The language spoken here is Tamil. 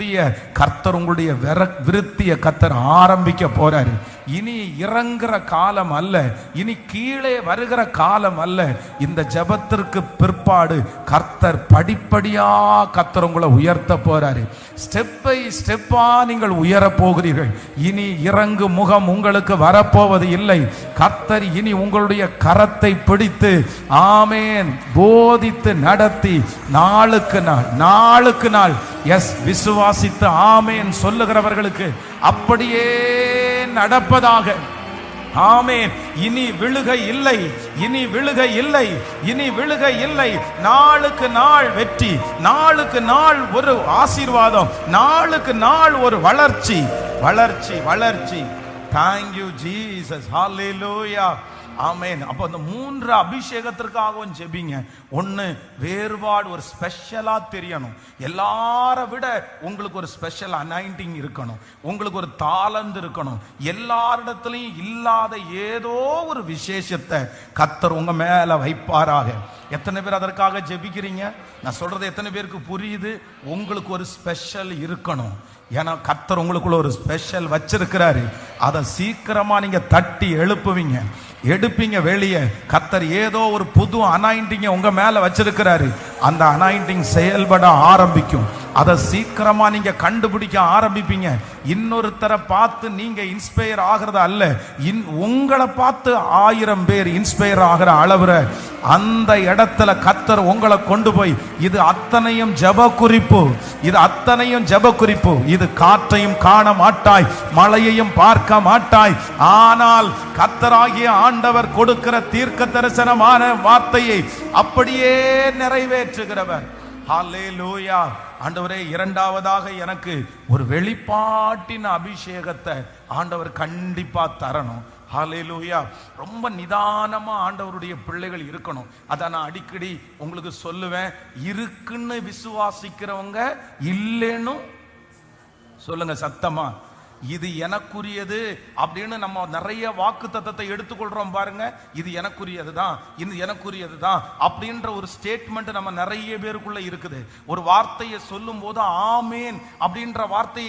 பெரிய கர்த்தர் உங்களுடைய விருத்திய கர்த்தர் ஆரம்பிக்க போறாரு. இனி இறங்குற காலம் அல்ல, இனி கீழே வருகிற காலம் அல்ல. இந்த ஜெபத்திற்கு பிற்பாடு கர்த்தர் படிப்படியா கர்த்தர் உங்களை உயர்த்த போறாரு. ஸ்டெப் பை ஸ்டெப்பா நீங்கள் உயர போகிறீர்கள். இனி இறங்கு முகம் உங்களுக்கு வரப்போவது இல்லை. கர்த்தர் இனி உங்களுடைய கரத்தை பிடித்து ஆமேன் போதித்து நடத்தி நாளுக்கு நாள் எஸ் விசுவாசித்து ஆமேன் சொல்லுகிறவர்களுக்கு அப்படியே நடப்பதாக. ஆமென். இனி விழுகை இல்லை, இனி விழுகை இல்லை, இனி விழுகை இல்லை. நாளுக்கு நாள் வெற்றி, நாளுக்கு நாள் ஒரு ஆசீர்வாதம், நாளுக்கு நாள் ஒரு வளர்ச்சி வளர்ச்சி வளர்ச்சி. Thank you Jesus. Hallelujah. ஆமென். அப்போ அந்த 3 அபிஷேகத்திற்காகவும் ஜெபிங்க. ஒன்று, வேறுபாடு ஒரு ஸ்பெஷலா தெரியணும். எல்லார விட உங்களுக்கு ஒரு ஸ்பெஷல் அனாயிண்டிங் இருக்கணும், உங்களுக்கு ஒரு தாளந்து இருக்கணும். எல்லாரிடத்துலையும் இல்லாத ஏதோ ஒரு விசேஷத்தை கர்த்தர் உங்க மேல வைப்பாராக. எத்தனை பேர் அதற்காக ஜெபிக்கிறீங்க? நான் சொல்றது எத்தனை பேருக்கு புரியுது? உங்களுக்கு ஒரு ஸ்பெஷல் இருக்கணும். ஏன்னா கர்த்தர் உங்களுக்குள்ள ஒரு ஸ்பெஷல் வச்சிருக்கிறாரு. அதை சீக்கிரமா நீங்க தட்டி எழுப்புவீங்க, எடுப்பீங்க வெளியே. கர்த்தர் ஏதோ ஒரு புது அனாயிண்டிங் உங்க மேல வச்சிருக்கிறாரு. அந்த அனாயிண்டிங் செயல்பட ஆரம்பிக்கும். அதை சீக்கிரமா நீங்க கண்டுபிடிக்க ஆரம்பிப்பீங்க. இன்னொருத்தரை பார்த்து நீங்க இன்ஸ்பயர் ஆகிறது அல்ல, உங்களை பார்த்து 1000 பேர் இன்ஸ்பயர் ஆகிற அளவுல அந்த இடத்துல கர்த்தர் உங்களை கொண்டு போய், இது அத்தனையும் ஜெப குறிப்பு, இது அத்தனையும் ஜெப குறிப்பு. இது காற்றையும் காண மாட்டாய், மழையையும் பார்க்க மாட்டாய், ஆனால் கர்த்தராகிய ஆண்டவர் கொடுக்கிற தீர்க்க தரிசனமான வார்த்தையை அப்படியே நிறைவேற்றுகிறவர். ஹல்லேலூயா. ஆண்டவரே, இரண்டாவதாக எனக்கு ஒரு வெளிப்பாட்டின் அபிஷேகத்தை ஆண்டவர் கண்டிப்பா தரணும். ஹல்லேலூயா. ரொம்ப நிதானமா ஆண்டவருடைய பிள்ளைகள் இருக்கணும். அதான் நான் அடிக்கடி உங்களுக்கு சொல்லுவேன். இருக்குன்னு விசுவாசிக்கிறவங்க இல்லைன்னு சொல்லுங்க சத்தமா. இது எனக்குரியது அப்படின்னு நம்ம நிறைய வாக்கு தத்தத்தை எடுத்துக்கொள்றோம் பாருங்க. இது எனக்குரியது தான், இது எனக்குரியது தான் அப்படின்ற ஒரு ஸ்டேட்மெண்ட் நம்ம நிறைய பேருக்குள்ள இருக்குது. ஒரு வார்த்தையை சொல்லும் போது ஆமேன் அப்படின்ற வார்த்தையை